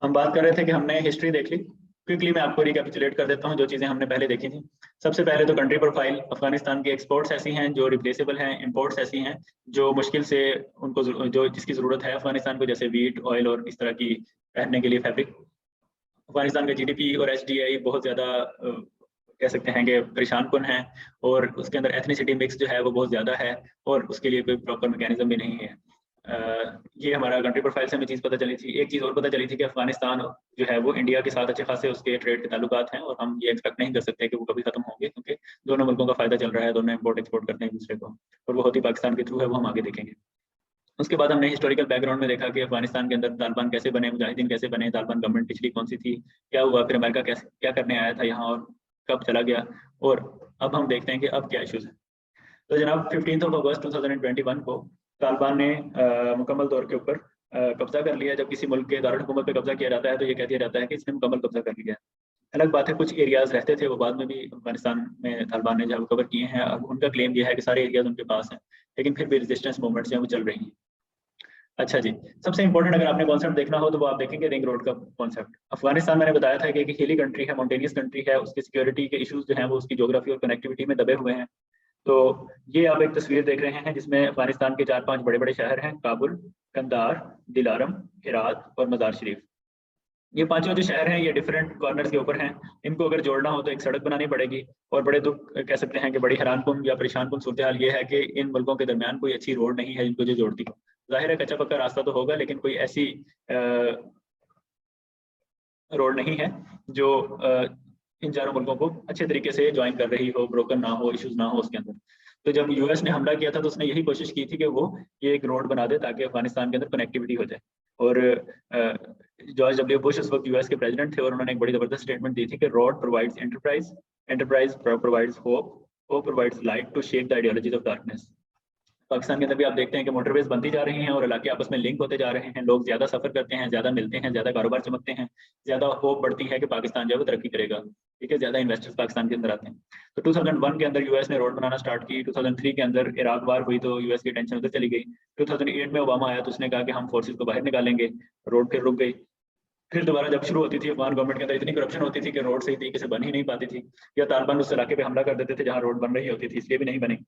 हम बात कर रहे थे कि हमने हिस्ट्री देख ली। क्विकली मैं आपको रिकैपिचुलेट कर देता हूँ जो चीज़ें हमने पहले देखी थी। सबसे पहले तो कंट्री प्रोफाइल, अफगानिस्तान की एक्सपोर्ट्स ऐसी हैं जो रिप्लेसेबल हैं, इंपोर्ट्स ऐसी हैं जो मुश्किल से उनको जो जिसकी ज़रूरत है अफगानिस्तान को, जैसे वीट, ऑयल और इस तरह की पहनने के लिए फैब्रिक। अफगानिस्तान का जीडीपी और एचडीआई बहुत ज़्यादा कह सकते हैं कि परेशान कुन है, और उसके अंदर एथनिसिटी मिक्स जो है वो बहुत ज़्यादा है, और उसके लिए कोई प्रॉपर मैकेनिज्म भी नहीं है। ये हमारा कंट्री प्रोफाइल से हमें चीज़ पता चली थी। एक चीज़ और पता चली थी कि अफगानिस्तान जो है वो इंडिया के साथ अच्छे खासे उसके ट्रेड के ताल्लुकात हैं, और हम ये एक्सपेक्ट नहीं कर सकते कि वो कभी खत्म होंगे, क्योंकि दोनों मुल्कों का फायदा चल रहा है, दोनों इम्पोर्ट एक्सपोर्ट करते हैं एक दूसरे को, और वो होती पाकिस्तान के थ्रू है, वो हम आगे देखेंगे। उसके बाद हमने हिस्टोरिकल बैकग्राउंड में देखा कि अफगानिस्तान के अंदर तालिबान कैसे बने, मुजाहिदीन कैसे बने, तालिबान गवर्नमेंट पिछली कौन सी थी, क्या हुआ, फिर अमेरिका कैसे क्या करने आया था यहाँ और कब चला गया, और अब हम देखते हैं कि अब क्या इश्यूज हैं। तो जनाब 15 अगस्त 2021 को तालिबान ने मुकम्मल तौर के ऊपर कब्जा कर लिया। जब किसी मुल्क के दारुल हुकूमत पे कब्जा किया जाता है तो ये कह दिया जाता है कि इसने मुकम्मल कब्जा कर लिया है। अलग बात है, कुछ एरियाज रहते थे वो बाद में भी अफगानिस्तान में तालिबान ने जब कवर किए हैं। अब उनका क्लेम यह है कि सारे एरियाज उनके पास हैं, लेकिन फिर भी रेजिस्टेंस मूवमेंट्स हैं वो चल रही हैं। अच्छा जी, सबसे इंपॉर्टेंट अगर आपने कॉन्सेप्ट देखना हो तो वो आप देखेंगे रिंग रोड का कॉन्सेप्ट। अफगानिस्तान मैंने बताया था कि एक हिली कंट्री है, माउंटेनियस कंट्री है, उसकी सिक्योरिटी के इश्यूज जो हैं वो उसकी ज्योग्राफी और कनेक्टिविटी में दबे हुए हैं। तो ये आप एक तस्वीर देख रहे हैं जिसमें अफगानिस्तान के 4-5 बड़े बड़े शहर हैं, काबुल, कंदार, दिलारम, हेरात और मजार शरीफ। ये पांचों जो शहर हैं ये डिफरेंट कॉर्नर्स के ऊपर हैं। इनको अगर जोड़ना हो तो एक सड़क बनानी पड़ेगी, और बड़े दुख कह सकते हैं कि बड़ी हैरानकुन या परेशानकुन सूरत हाल ये है कि इन मुल्कों के दरमियान कोई अच्छी रोड नहीं है जिनको जो जोड़ती हो। जाहिर है कच्चा पक्का रास्ता तो होगा, लेकिन कोई ऐसी रोड नहीं है जो इन चारों मुल्कों को अच्छे तरीके से ज्वाइन कर रही हो, ब्रोकन ना हो, इश्यूज ना हो उसके अंदर। तो जब यूएस ने हमला किया था तो उसने यही कोशिश की थी कि वो ये एक रोड बना दे ताकि अफगानिस्तान के अंदर कनेक्टिविटी हो जाए। और जॉर्ज डब्ल्यू बुश उस वक्त यूएस के प्रेसिडेंट थे, और उन्होंने एक बड़ी जबरदस्त स्टेटमेंट दी थी कि road provides enterprise, enterprise provides hope, hope provides light to shake the ideologies of darkness. Pakistan के अंदर भी आप देखते हैं कि मोटरवेज बनती जा रही हैं और इलाके आपस में लिंक होते जा रहे हैं, लोग ज्यादा सफर करते हैं, ज्यादा मिलते हैं, ज्यादा कारोबार चमकते हैं, ज्यादा होप बढ़ती है कि पाकिस्तान जो है वो तरक्की करेगा। ठीक है, ज्यादा इन्वेस्टर्स पाकिस्तान के अंदर आते हैं। तो 2001 के अंदर यूएस ने रोड बनाना स्टार्ट की। 2003 के अंदर इराक वार हुई तो यूएस की टेंशन उधर चली गई। 2008 में ओबामा आया तो उसने कहा कि हम फोर्सेज को बाहर निकालेंगे, रोड फिर रुक गई। फिर दोबारा जब शुरू होती थी, अफगान गवर्नमेंट के अंदर इतनी करप्शन होती थी कि रोड सही तरीके से बन ही नहीं पाती थी, या तालिबान उस इलाके पे हमला कर देते थे जहां रोड बन रही होती थी, इसलिए भी नहीं बनी।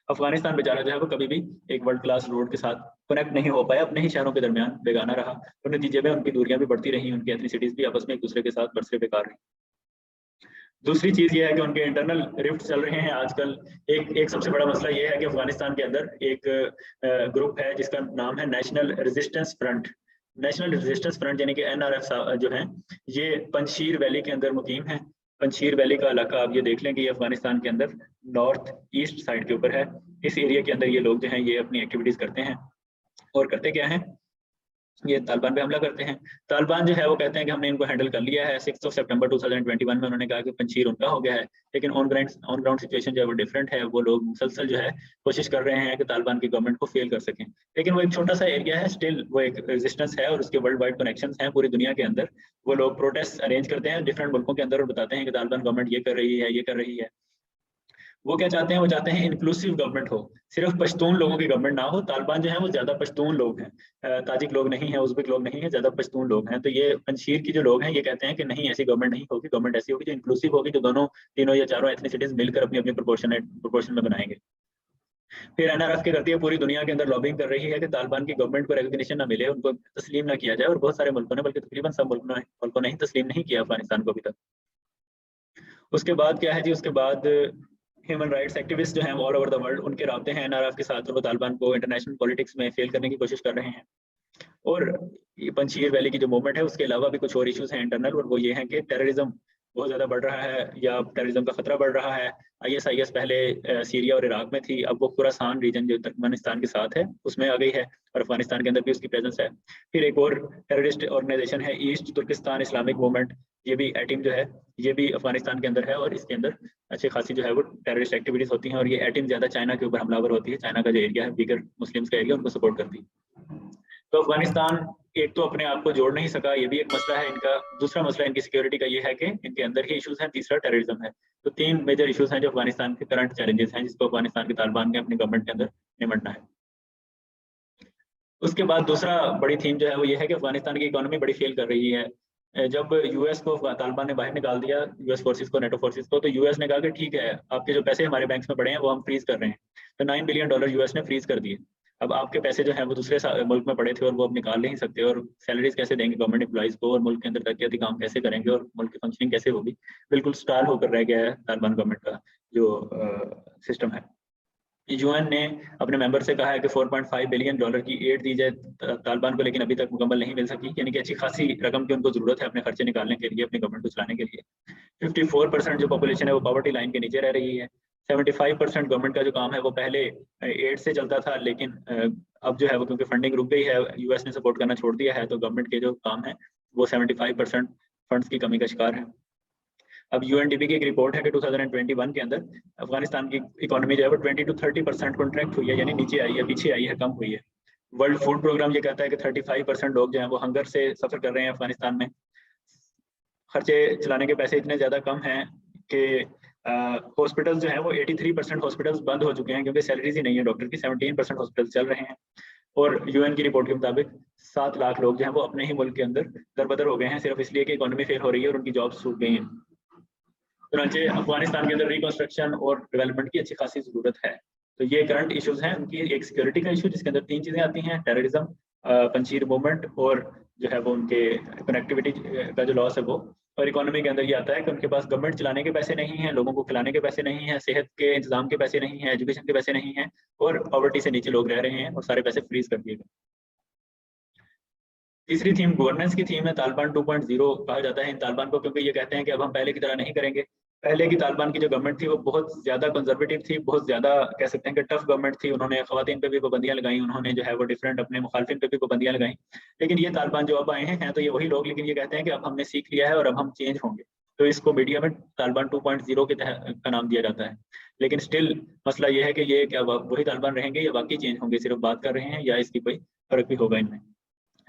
अफगानिस्तान बेचारा जो है वो कभी भी एक वर्ल्ड क्लास रोड के साथ कनेक्ट नहीं हो पाया, अपने ही शहरों के दरमियान बेगाना रहा, और नतीजे में उनकी दूरियां भी बढ़ती रही, उनकी एथनिसिटीज भी आपस में एक दूसरे के साथ बरसरे बेकार रही। दूसरी चीज ये है कि उनके इंटरनल रिफ्ट चल रहे हैं आजकल। एक सबसे बड़ा मसला ये है कि अफगानिस्तान के अंदर एक ग्रुप है जिसका नाम है national resistance front. National resistance front यानी कि एनआरएफ जो है, ये पंजशीर वैली के अंदर मुकीम है। पंजशीर वैली का इलाका आप ये देख लें कि ये अफगानिस्तान के अंदर नॉर्थ ईस्ट साइड के ऊपर है। इस एरिया के अंदर ये लोग जो हैं ये अपनी एक्टिविटीज करते हैं, और करते क्या है, ये तालिबान पे हमला करते हैं। तालिबान जो है वो कहते हैं कि हमने इनको हैंडल कर लिया है। 6 सितंबर 2021 में उन्होंने कहा कि पंजशीर उनका हो गया है, लेकिन ऑन ग्राउंड सिचुएशन जो है वो डिफरेंट है। वो लोग मुसलसल जो है कोशिश कर रहे हैं कि तालिबान की गवर्नमेंट को फेल कर सकें, लेकिन वो एक छोटा सा एरिया है, स्टिल वो एक रेजिस्टेंस है, और उसके वर्ल्ड वाइड कनेक्शन हैं पूरी दुनिया के अंदर। वो लोग प्रोटेस्ट अरेंज करते हैं डिफरेंट मुल्कों के अंदर और बताते हैं कि तालिबान गवर्नमेंट ये कर रही है, ये कर रही है। वो क्या चाहते हैं, वो चाहते हैं इंक्लूसिव गवर्नमेंट हो, सिर्फ पश्तून लोगों की गवर्नमेंट ना हो। तालिबान जो है वो ज्यादा पश्तून लोग हैं, ताजिक लोग नहीं है, उज़्बेक लोग नहीं है, ज्यादा पश्तून लोग हैं। तो ये पंजशीर की जो लोग हैं ये कहते हैं कि नहीं, ऐसी गवर्नमेंट नहीं होगी, गवर्नमेंट ऐसी होगी जो इंक्लूसिव होगी, जो दोनों तीनों या चारों एथनिसिटीज मिलकर अपनी अपनी प्रोपोर्शन में बनाएंगे। फिर एनआरएफ क्या करती है, पूरी दुनिया के अंदर लॉबिंग कर रही है कि तालिबान की गवर्नमेंट को रिकग्निशन ना मिले, उनको तस्लीम ना किया जाए, और बहुत सारे मुल्कों ने, बल्कि तकरीबन सब मुल्कों ने ही तस्लीम नहीं किया अफगानिस्तान को अभी तक। उसके बाद क्या है जी, उसके बाद ह्यूमन राइट्स एक्टिविस्ट जो हैं ऑल ओवर द वर्ल्ड, उनके राब्ते हैं एनआरएफ के साथ, और वो तालिबान को इंटरनेशनल पॉलिटिक्स में फेल करने की कोशिश कर रहे हैं। और ये पंजशीर वैली की जो मूवमेंट है उसके अलावा भी कुछ और इश्यूज हैं इंटरनल, और वो ये हैं कि टेररिज्म बहुत ज़्यादा बढ़ रहा है, या टेररिज्म का खतरा बढ़ रहा है। आईएसआईएस पहले सीरिया और इराक में थी, अब वो खुरासान रीजन जो तुर्कमेनिस्तान के साथ है उसमें आ गई है, और अफगानिस्तान के अंदर भी उसकी प्रेजेंस है। फिर एक और टेररिस्ट ऑर्गेनाइजेशन है ईस्ट तुर्किस्तान इस्लामिक मूवमेंट, ये भी एटिम जो है ये भी अफगानिस्तान के अंदर है, और इसके अंदर अच्छी खासी जो है वो टेररिस्ट एक्टिविटीज होती हैं। और ये एटिम ज़्यादा चाइना के ऊपर हमलावर होती है, चाइना का जो एरिया है, बिगर मुस्लिम्स का एरिया, उनको सपोर्ट करती है। तो अफगानिस्तान एक तो अपने आप को जोड़ नहीं सका, ये भी एक मसला है इनका। दूसरा मसला इनकी सिक्योरिटी का ये है कि इनके अंदर ही इश्यूज हैं। तीसरा टेररिज्म है। तो 3 मेजर इश्यूज हैं जो अफगानिस्तान के करंट चैलेंजेस हैं, जिसको अफगानिस्तान के तालिबान के अपनी गवर्नमेंट के अंदर निपटना है। उसके बाद दूसरा बड़ी थीम जो है वो ये है कि अफगानिस्तान की इकोनॉमी बड़ी फेल कर रही है। जब यूएस को तालिबान ने बाहर निकाल दिया, यूएस फोर्सेस को, नेटो फोर्सेस को, तो यूएस ने कहा कि ठीक है, आपके जो पैसे हमारे बैंक्स में पड़े हैं वो हम फ्रीज कर रहे हैं। तो $9 बिलियन यूएस ने फ्रीज कर दिए। अब आपके पैसे जो है वो दूसरे मुल्क में पड़े थे और वो अब निकाल नहीं सकते, और सैलरीज कैसे देंगे गवर्नमेंट एम्प्लॉइज को, और मुल्क के अंदर तरक्याती काम कैसे करेंगे, और मुल्क की फंक्शनिंग कैसे होगी। बिल्कुल स्टाल होकर रह गया है तालिबान गवर्नमेंट का जो सिस्टम है। यूएन ने अपने मेंबर से कहा है कि $4.5 बिलियन की एड दी जाए तालिबान को, लेकिन अभी तक मुकम्मल नहीं मिल सकी। यानी कि अच्छी खासी रकम की उनको जरूरत है अपने खर्चे निकालने के लिए, अपनी गवर्नमेंट को चलाने के लिए। 54% जो पॉपुलेशन है वो पॉवर्टी लाइन के नीचे रह रही है। 75% गवर्नमेंट का जो काम है वो पहले एड से चलता था, लेकिन अब जो है वो क्योंकि फंडिंग रुक गई है, यूएस ने सपोर्ट करना छोड़ दिया है, तो गवर्नमेंट के जो काम है वो 75% फंड्स की कमी का शिकार है। अब यूएनडीपी की एक रिपोर्ट है कि 2021 के अंदर अफगानिस्तान की इकोनॉमी जो है वो 20 to 30% कॉन्ट्रैक्ट हुई है, यानी नीचे आई है, पीछे आई है, कम हुई है। वर्ल्ड फूड प्रोग्राम ये कहता है कि 35% लोग जो हैं वो हंगर से सफर कर रहे हैं अफगानिस्तान में। खर्चे चलाने के पैसे इतने ज़्यादा कम हैं कि हॉस्पिटल जो है वो 83% हॉस्पिटल्स बंद हो चुके हैं क्योंकि सैलरीज ही नहीं है डॉक्टर की। 17% हॉस्पिटल चल रहे हैं, और यूएन की रिपोर्ट के मुताबिक 7 लाख लोग जो हैं वो अपने ही मुल्क के अंदर दरबदर हो गए हैं, सिर्फ इसलिए कि इकोनॉमी फेल हो रही है और उनकी जॉब्स सूख गई हैं। चुनांचे अफगानिस्तान के अंदर रिकंस्ट्रक्शन और डेवलपमेंट की अच्छी खासी जरूरत है। तो ये करंट इश्यूज हैं उनकी। एक सिक्योरिटी का इशू जिसके अंदर 3 चीजें आती हैं, टेररिज्म, पंजीर मूवमेंट, और जो है वो उनके कनेक्टिविटी का जो लॉस है वो। और इकोनॉमी के अंदर ये आता है कि उनके पास गवर्नमेंट चलाने के पैसे नहीं हैं, लोगों को खिलाने के पैसे नहीं हैं, सेहत के इंतजाम के पैसे नहीं हैं, एजुकेशन के पैसे नहीं हैं, और पॉवर्टी से नीचे लोग रह रहे हैं और सारे पैसे फ्रीज कर दिए गए। तीसरी थीम गवर्नेंस की थीम है। तालिबान 2.0 कहा जाता है इन तालिबान को, क्योंकि ये कहते हैं कि अब हम पहले की तरह नहीं करेंगे। पहले की तालिबान की जो गवर्नमेंट थी वो बहुत ज्यादा कंजर्वेटिव थी, बहुत ज्यादा कह सकते हैं कि टफ गवर्नमेंट थी। उन्होंने खवातीन पे भी पाबंदियां लगाई, उन्होंने जो है वो डिफरेंट अपने मुखालफिन पे भी पाबंदियां लगाई। लेकिन ये तालिबान जो अब आए हैं तो ये वही लोग, लेकिन ये कहते हैं कि अब हमने सीख लिया है और अब हम चेंज होंगे। तो इसको मीडिया में तालिबान 2.0 के का नाम दिया जाता है। लेकिन स्टिल मसला ये है कि ये क्या वही तालिबान रहेंगे या वाकई चेंज होंगे, सिर्फ बात कर रहे हैं, या इसकी कोई फर्क भी होगा इनमें।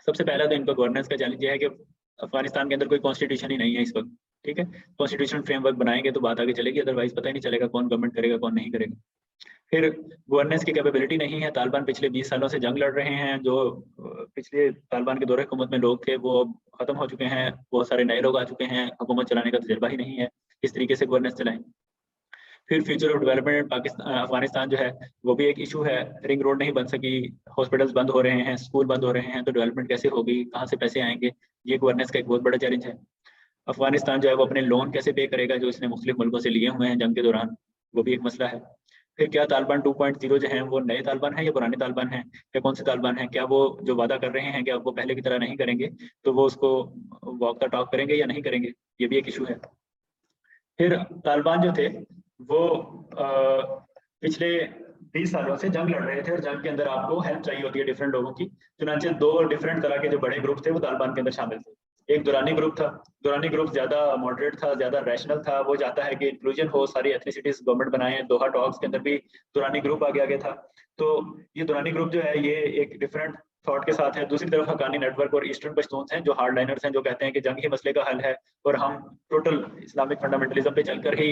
सबसे पहला तो इनका गवर्नेंस का चैलेंज ये है कि अफगानिस्तान के अंदर कोई कॉन्स्टिट्यूशन ही नहीं है इस वक्त। ठीक है, कॉन्स्टिट्यूशन फ्रेमवर्क बनाएंगे तो बात आगे चलेगी, अदरवाइज पता ही नहीं चलेगा कौन गवर्नमेंट करेगा कौन नहीं करेगा। फिर गवर्नेंस की कैपेबिलिटी नहीं है। तालिबान पिछले 20 सालों से जंग लड़ रहे हैं, जो पिछले तालिबान के दौरे हुकूमत में लोग थे वो अब खत्म हो चुके हैं, बहुत सारे नए लोग आ चुके हैं, हुकूमत चलाने का तजर्बा ही नहीं है, किस तरीके से गवर्नेंस चलाएं। फिर future of development Pakistan Afghanistan जो है वो भी एक इशू है। रिंग रोड नहीं बन सकी, हॉस्पिटल्स बंद हो रहे हैं, स्कूल बंद हो रहे हैं, तो डेवलपमेंट कैसे होगी, कहाँ से पैसे आएंगे, ये गवर्नेंस का एक बहुत बड़ा चैलेंज है। अफगानिस्तान जो है वो अपने लोन कैसे पे करेगा जो इसने मुख्तलिफ मुल्कों से लिए हुए हैं जंग के दौरान, वो भी एक मसला है। फिर क्या तालिबान 2.0 जो है वो नए तालिबान है या पुराने तालिबान है, या कौन से तालिबान है, क्या वो जो वादा कर रहे हैं क्या वो पहले की तरह नहीं करेंगे, तो वो उसको वॉक द टॉक करेंगे या नहीं करेंगे, ये भी एक इशू है। फिर तालिबान जो थे वो पिछले 20 सालों से जंग लड़ रहे थे, और जंग के अंदर आपको हेल्प चाहिए होती है डिफरेंट लोगों की। चुनांचे 2 डिफरेंट तरह के जो बड़े ग्रुप थे वो तालिबान के अंदर शामिल थे। एक दुरानी ग्रुप था। दुरानी ग्रुप ज्यादा मॉडरेट था, ज्यादा रैशनल था, वो चाहता है कि इंक्लूजन हो, सारी एथनिसिटीज गवर्नमेंट बनाए। दोहा टॉक्स के अंदर भी दुरानी ग्रुप आगे था। तो ये दुरानी ग्रुप जो है ये एक डिफरेंट थॉट के साथ है। दूसरी तरफ हक्कानी नेटवर्क और ईस्टर्न पश्तून हैं जो हार्ड लाइनर्स हैं, जो कहते हैं कि जंग ही मसले का हल है और हम टोटल इस्लामिक फंडामेंटलिज्म पे चलकर ही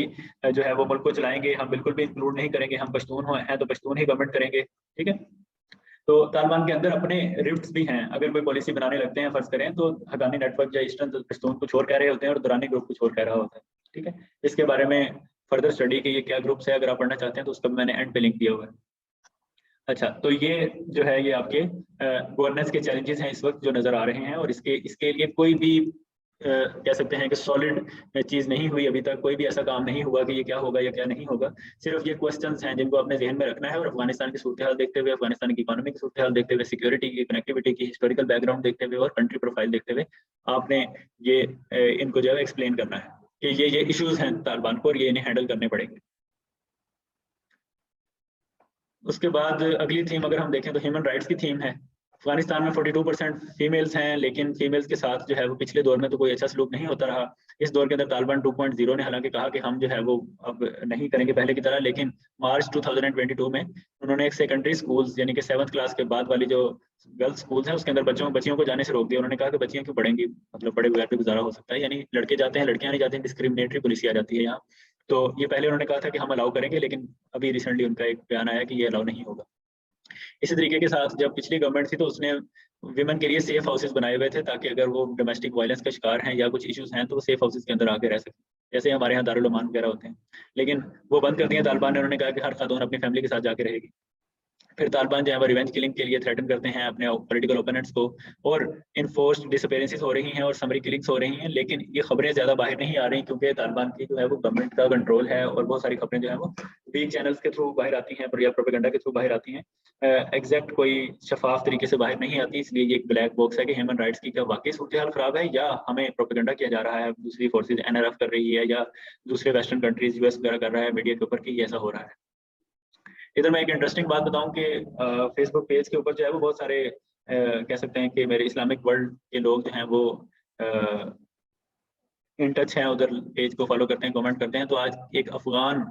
जो है वो मुल्क को चलाएंगे, हम बिल्कुल भी इंक्लूड नहीं करेंगे, हम पश्तून हैं तो पश्तून ही गवर्नमेंट करेंगे। ठीक है, तो तालिबान के अंदर अपने रिफ्ट्स भी हैं। अगर कोई पॉलिसी बनाने लगते हैं फर्ज करें तो हक्कानी नेटवर्क या ईस्टर्न पश्तून कुछ और कह रहे होते हैं और दुरानी ग्रुप कुछ और कह रहा होता है। ठीक है, इसके बारे में फर्दर स्टडी के ये क्या ग्रुप्स है अगर आप पढ़ना चाहते हैं तो उसका मैंने एंड पे लिंक दिया हुआ है। अच्छा, तो ये जो है ये आपके गवर्नेंस के चैलेंजेस हैं इस वक्त जो नजर आ रहे हैं, और इसके लिए कोई भी कह सकते हैं कि सॉलिड चीज नहीं हुई अभी तक। कोई भी ऐसा काम नहीं हुआ कि ये क्या होगा या क्या नहीं होगा। सिर्फ ये क्वेश्चंस हैं जिनको अपने जहन में रखना है, और अफगानिस्तान की सूरत हाल देखते हुए, अफगानिस्तान की इकोनॉमी की सूरत हाल देखते हुए, सिक्योरिटी की, कनेक्टिविटी की, हिस्टोरिकल बैकग्राउंड देखते हुए और कंट्री प्रोफाइल देखते हुए आपने ये इनको जो है एक्सप्लेन करना है कि ये इश्यूज हैं तालिबान को और ये इन्हें हैंडल करने पड़ेंगे। उसके बाद अगली थीम अगर हम देखें तो ह्यूमन राइट्स की थीम है। अफगानिस्तान में 42% फीमेल्स हैं, लेकिन फीमेल्स के साथ जो है वो पिछले दौर में तो कोई अच्छा सलूक नहीं होता रहा। इस दौर के अंदर तालिबान 2.0 ने हालांकि कहा कि हम जो है वो अब नहीं करेंगे पहले की तरह, लेकिन मार्च 2022 में उन्होंने एक सेकेंडरी स्कूल्स यानी कि 7th क्लास के बाद वाली जो गर्ल्स स्कूल्स हैं उसके अंदर बच्चियों को जाने से रोक दिया। उन्होंने कहा कि बच्चियां क्यों पढ़ेंगी, मतलब बड़े बगैर भी गुजारा हो सकता है, यानी लड़के जाते हैं लड़कियां नहीं जाती, डिस्क्रिमिनेटरी पॉलिसी आ जाती है यहाँ। तो ये पहले उन्होंने कहा था कि हम अलाउ करेंगे, लेकिन अभी रिसेंटली उनका एक बयान आया कि ये अलाउ नहीं होगा। इसी तरीके के साथ जब पिछली गवर्नमेंट थी तो उसने विमेन के लिए सेफ हाउसेस बनाए हुए थे, ताकि अगर वो डोमेस्टिक वायलेंस का शिकार हैं या कुछ इश्यूज हैं तो वो सेफ हाउसेस के अंदर आके रह सकें, जैसे हमारे यहाँ दारुल अमान वगैरह होते हैं। लेकिन वो बंद कर दिए तालिबान ने, उन्होंने कहा कि हर खातून अपनी फैमिली के साथ जाके रहेगी। फिर तालिबान जो है वो रिवेंज किलिंग के लिए थ्रेटन करते हैं अपने पॉलिटिकल ओपोनेंट्स को, और इनफोर्स्ड डिसअपेरेंसेस हो रही हैं और समरी किलिंग्स हो रही हैं। लेकिन ये खबरें ज़्यादा बाहर नहीं आ रही क्योंकि तालिबान की जो है वो गवर्नमेंट का कंट्रोल है, और बहुत सारी खबरें जो है वो वीक चैनल्स के थ्रू बाहर आती हैं या प्रोपेगेंडा के थ्रू बाहर आती हैं, एग्जैक्ट कोई शफाफ तरीके से बाहर नहीं आती। इसलिए ये एक ब्लैक बॉक्स है कि ह्यूमन राइट्स की क्या वाकई सूरत हाल खराब है, या हमें प्रोपेगेंडा किया जा रहा है, दूसरी फोर्सेज NRF कर रही है या दूसरे वेस्टर्न कंट्रीज US वगैरह कर रहा है मीडिया के ऊपर कि ऐसा हो रहा है। इधर मैं एक इंटरेस्टिंग बात बताऊं कि फेसबुक पेज के ऊपर जो है वो बहुत सारे कह सकते हैं कि मेरे इस्लामिक वर्ल्ड के लोग जो हैं वो इन टच हैं, उधर पेज को फॉलो करते हैं, कमेंट करते हैं। तो आज एक अफगान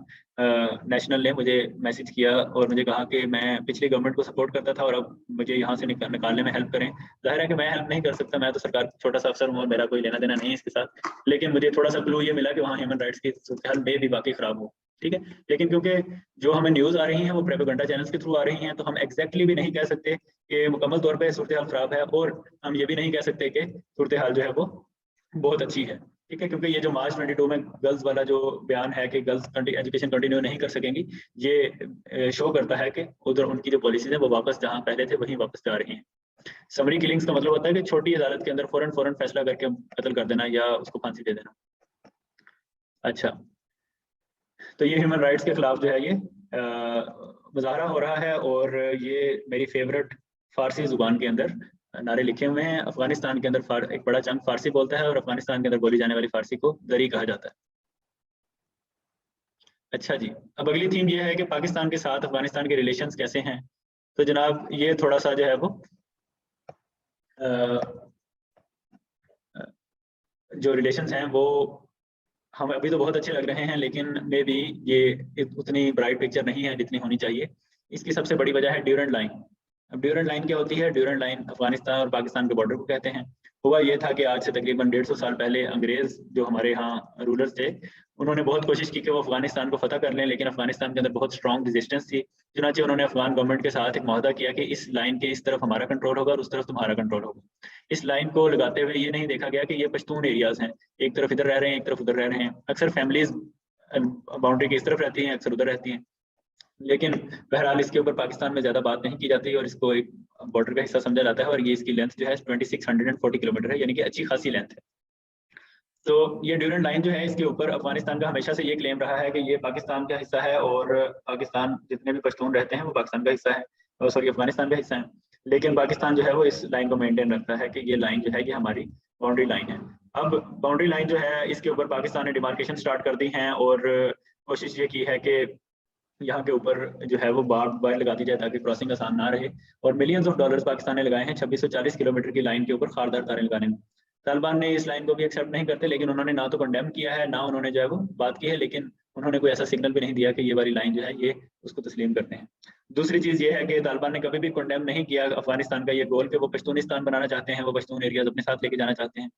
नेशनल ने मुझे मैसेज किया और मुझे कहा कि मैं पिछली गवर्नमेंट को सपोर्ट करता था और अब मुझे यहाँ से निकालने में हेल्प करें। जाहिर है कि मैं हेल्प नहीं कर सकता, मैं तो सरकार छोटा सा अफसर हूँ और मेरा कोई लेना देना नहीं है इसके साथ, लेकिन मुझे थोड़ा सा क्लू ये मिला कि वहाँ ह्यूमन राइट्स की सूरत हाल में भी बाकी खराब हो। ठीक है, लेकिन क्योंकि जो हमें न्यूज़ आ रही है वो प्रोपेगेंडा चैनल्स के थ्रू आ रही हैं, तो हम एग्जैक्टली भी नहीं कह सकते कि मुकम्मल तौर पर सूरत हाल खराब है, और हम ये भी नहीं कह सकते कि सूरत हाल जो है वो बहुत अच्छी है। ठीक है, क्योंकि ये जो मार्च 22 में गर्ल्स वाला जो बयान है कि गर्ल्स एजुकेशन कंटिन्यू नहीं कर सकेंगी, ये शो करता है कि उधर उनकी जो पॉलिसीज है वो वापस जहां पहले थे वहीं वापस जा रही हैं। समरी किलिंग्स का मतलब होता है कि छोटी अदालत के अंदर फौरन फैसला करके कत्ल कर देना या उसको फांसी दे देना। अच्छा, तो ये ह्यूमन राइट्स के खिलाफ जो है ये मुजाहरा हो रहा है, और ये मेरी फेवरेट फारसी जुबान के अंदर नारे लिखे हुए हैं। अफगानिस्तान के अंदर एक बड़ा चंक फारसी बोलता है और अफगानिस्तान के अंदर बोली जाने वाली फारसी को दरी कहा जाता है। अच्छा जी, अब अगली थीम ये है कि पाकिस्तान के साथ अफगानिस्तान के रिलेशंस कैसे हैं। तो जनाब ये थोड़ा सा जो है वो जो रिलेशंस हैं वो हम अभी तो बहुत अच्छे लग रहे हैं, लेकिन मे बी ये उतनी ब्राइट पिक्चर नहीं है जितनी होनी चाहिए। इसकी सबसे बड़ी वजह है ड्यूरेंट लाइन। अब ड्यूरेंट लाइन क्या होती है? ड्यूरेंट लाइन अफगानिस्तान और पाकिस्तान के बॉर्डर को कहते हैं। हुआ ये था कि आज से तकरीबन 150 साल पहले अंग्रेज जो हमारे यहाँ रूलर्स थे, उन्होंने बहुत कोशिश की कि वो अफगानिस्तान को फतह कर लें, लेकिन अफगानिस्तान के अंदर बहुत स्ट्रॉन्ग रेजिस्टेंस थी। चुनांचे उन्होंने अफगान गवर्नमेंट के साथ एक मुआहदा किया कि इस लाइन के इस तरफ हमारा कंट्रोल होगा और उस तरफ तुम्हारा कंट्रोल होगा। इस लाइन को लगाते हुए ये नहीं देखा गया कि ये पश्तून एरियाज हैं, एक तरफ इधर रह रहे हैं एक तरफ उधर रह रहे हैं। अक्सर फैमिलीज बाउंड्री की इस तरफ रहती हैं, अक्सर उधर रहती हैं, लेकिन बहरहाल इसके ऊपर पाकिस्तान में ज्यादा बात नहीं की जाती और इसको एक बॉर्डर का हिस्सा समझा जाता है। और ये इसकी लेंथ जो है 2640 किलोमीटर है, यानी कि अच्छी खासी लेंथ है। तो ये ड्यूरेंट लाइन जो है इसके ऊपर अफगानिस्तान का हमेशा से ये क्लेम रहा है कि ये पाकिस्तान का हिस्सा है और पाकिस्तान जितने भी पश्तून रहते हैं वो पाकिस्तान का हिस्सा है, सॉरी अफगानिस्तान का हिस्सा है। लेकिन पाकिस्तान जो है वो इस लाइन को मेंटेन रखता है कि ये लाइन जो है ये हमारी बाउंड्री लाइन है। अब बाउंड्री लाइन जो है इसके ऊपर पाकिस्तान ने डिमार्केशन स्टार्ट कर दी हैं और कोशिश ये की है कि यहाँ के ऊपर जो है वो बार लगा दी जाए ताकि क्रॉसिंग आसान ना रहे। और मिलियंस ऑफ डॉलर्स पाकिस्तान ने लगाए हैं 2640 किलोमीटर की लाइन के ऊपर खारदार तारें लगाने में। तालिबान ने इस लाइन को भी एक्सेप्ट नहीं करते, लेकिन उन्होंने ना तो कंडेम किया है ना उन्होंने जो है वो बात की है, लेकिन उन्होंने कोई ऐसा सिग्नल भी नहीं दिया कि ये वाली लाइन जो है ये उसको तस्लीम करते हैं। दूसरी चीज ये है कि तालिबान ने कभी भी कंडेम नहीं किया अफगानिस्तान का ये गोल कि वो पश्तूनिस्तान बनाना चाहते हैं, वो पश्तून एरियाज अपने साथ लेके जाना चाहते हैं।